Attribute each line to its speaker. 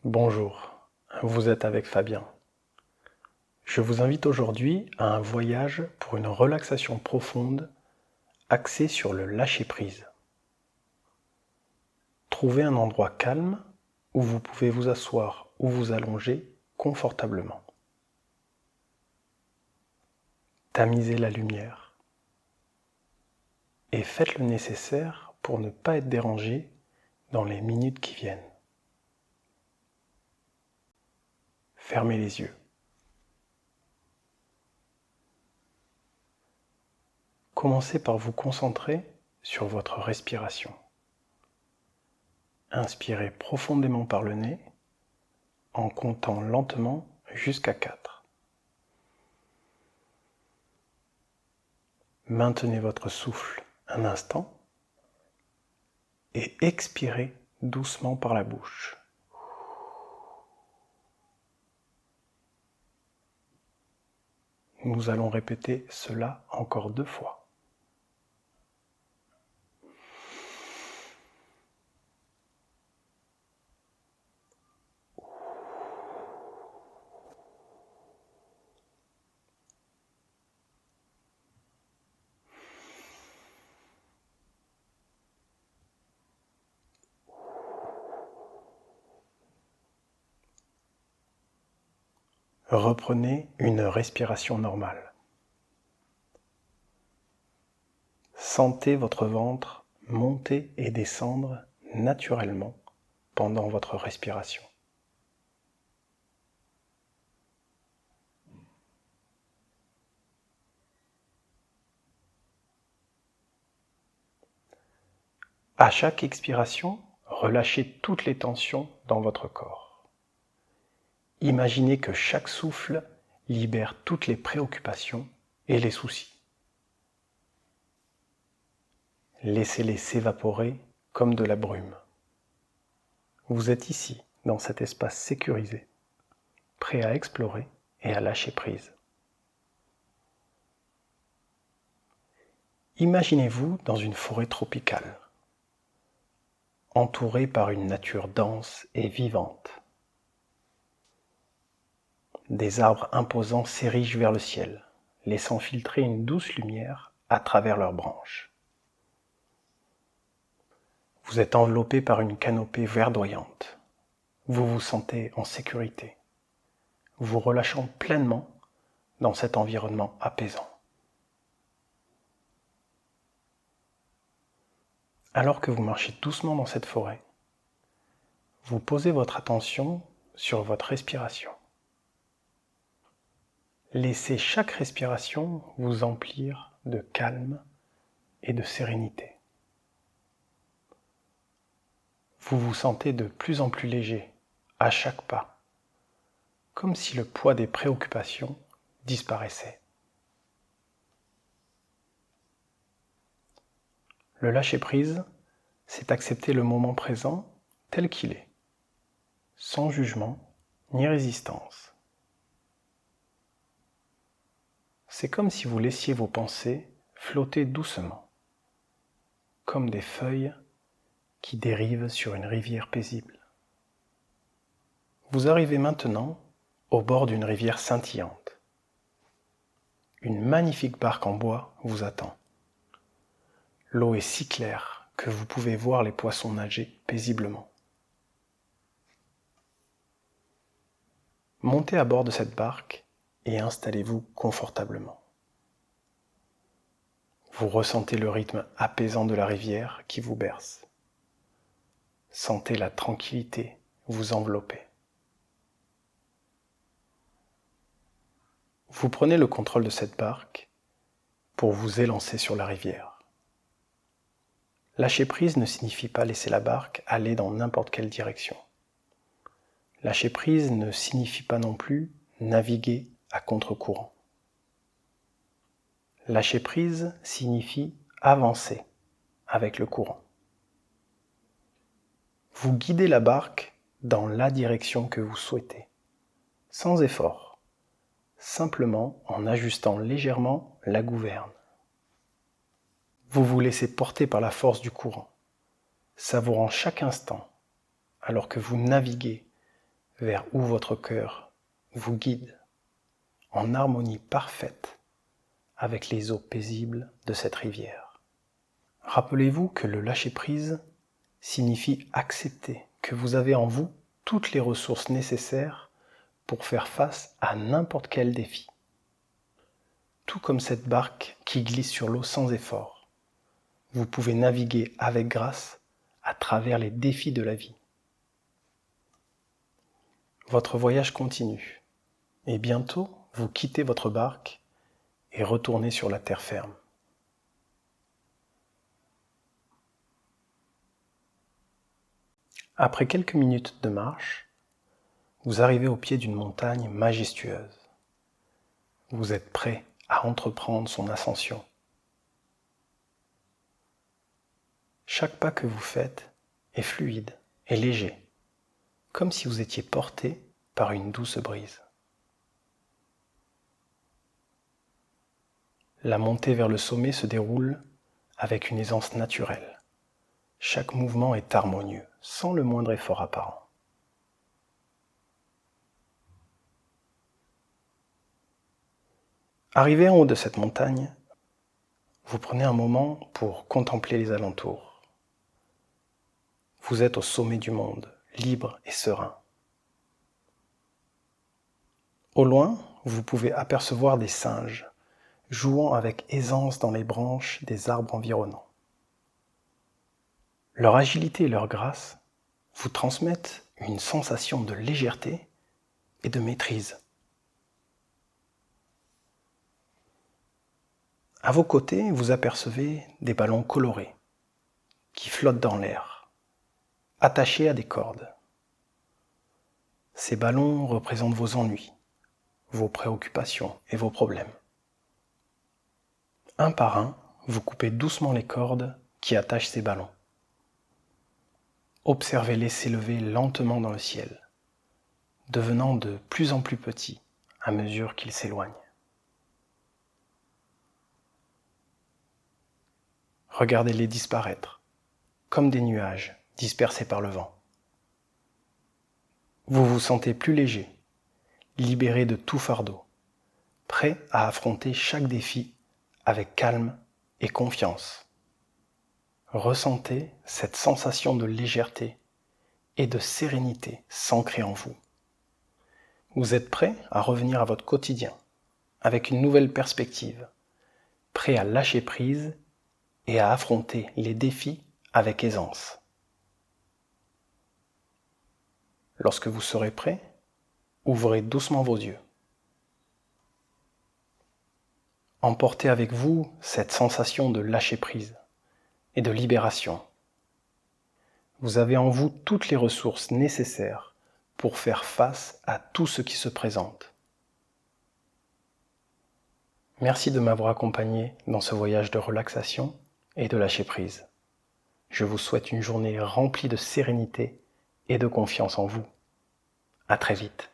Speaker 1: Bonjour, vous êtes avec Fabien. Je vous invite aujourd'hui à un voyage pour une relaxation profonde axée sur le lâcher-prise. Trouvez un endroit calme où vous pouvez vous asseoir ou vous allonger confortablement. Tamisez la lumière et faites le nécessaire pour ne pas être dérangé dans les minutes qui viennent. Fermez les yeux. Commencez par vous concentrer sur votre respiration. Inspirez profondément par le nez en comptant lentement jusqu'à 4. Maintenez votre souffle un instant et expirez doucement par la bouche. Nous allons répéter cela encore 2 fois. Reprenez une respiration normale. Sentez votre ventre monter et descendre naturellement pendant votre respiration. À chaque expiration, relâchez toutes les tensions dans votre corps. Imaginez que chaque souffle libère toutes les préoccupations et les soucis. Laissez-les s'évaporer comme de la brume. Vous êtes ici, dans cet espace sécurisé, prêt à explorer et à lâcher prise. Imaginez-vous dans une forêt tropicale, entourée par une nature dense et vivante. Des arbres imposants s'érigent vers le ciel, laissant filtrer une douce lumière à travers leurs branches. Vous êtes enveloppé par une canopée verdoyante. Vous vous sentez en sécurité, vous relâchant pleinement dans cet environnement apaisant. Alors que vous marchez doucement dans cette forêt, vous posez votre attention sur votre respiration. Laissez chaque respiration vous emplir de calme et de sérénité. Vous vous sentez de plus en plus léger à chaque pas, comme si le poids des préoccupations disparaissait. Le lâcher-prise, c'est accepter le moment présent tel qu'il est, sans jugement ni résistance. C'est comme si vous laissiez vos pensées flotter doucement, comme des feuilles qui dérivent sur une rivière paisible. Vous arrivez maintenant au bord d'une rivière scintillante. Une magnifique barque en bois vous attend. L'eau est si claire que vous pouvez voir les poissons nager paisiblement. Montez à bord de cette barque et installez-vous confortablement. Vous ressentez le rythme apaisant de la rivière qui vous berce. Sentez la tranquillité vous envelopper. Vous prenez le contrôle de cette barque pour vous élancer sur la rivière. Lâcher prise ne signifie pas laisser la barque aller dans n'importe quelle direction. Lâcher prise ne signifie pas non plus naviguer à contre-courant. Lâcher prise signifie avancer avec le courant. Vous guidez la barque dans la direction que vous souhaitez, sans effort, simplement en ajustant légèrement la gouverne. Vous vous laissez porter par la force du courant, savourant chaque instant, alors que vous naviguez vers où votre cœur vous guide, en harmonie parfaite avec les eaux paisibles de cette rivière. Rappelez-vous que le lâcher-prise signifie accepter que vous avez en vous toutes les ressources nécessaires pour faire face à n'importe quel défi. Tout comme cette barque qui glisse sur l'eau sans effort, vous pouvez naviguer avec grâce à travers les défis de la vie. Votre voyage continue, et bientôt vous quittez votre barque et retournez sur la terre ferme. Après quelques minutes de marche, vous arrivez au pied d'une montagne majestueuse. Vous êtes prêt à entreprendre son ascension. Chaque pas que vous faites est fluide et léger, comme si vous étiez porté par une douce brise. La montée vers le sommet se déroule avec une aisance naturelle. Chaque mouvement est harmonieux, sans le moindre effort apparent. Arrivé en haut de cette montagne, vous prenez un moment pour contempler les alentours. Vous êtes au sommet du monde, libre et serein. Au loin, vous pouvez apercevoir des singes, jouant avec aisance dans les branches des arbres environnants. Leur agilité et leur grâce vous transmettent une sensation de légèreté et de maîtrise. À vos côtés, vous apercevez des ballons colorés qui flottent dans l'air, attachés à des cordes. Ces ballons représentent vos ennuis, vos préoccupations et vos problèmes. Un par un, vous coupez doucement les cordes qui attachent ces ballons. Observez-les s'élever lentement dans le ciel, devenant de plus en plus petits à mesure qu'ils s'éloignent. Regardez-les disparaître, comme des nuages dispersés par le vent. Vous vous sentez plus léger, libéré de tout fardeau, prêt à affronter chaque défi avec calme et confiance. Ressentez cette sensation de légèreté et de sérénité s'ancrer en vous. Vous êtes prêt à revenir à votre quotidien avec une nouvelle perspective, prêt à lâcher prise et à affronter les défis avec aisance. Lorsque vous serez prêt, ouvrez doucement vos yeux. Emportez avec vous cette sensation de lâcher prise et de libération. Vous avez en vous toutes les ressources nécessaires pour faire face à tout ce qui se présente. Merci de m'avoir accompagné dans ce voyage de relaxation et de lâcher prise. Je vous souhaite une journée remplie de sérénité et de confiance en vous. À très vite.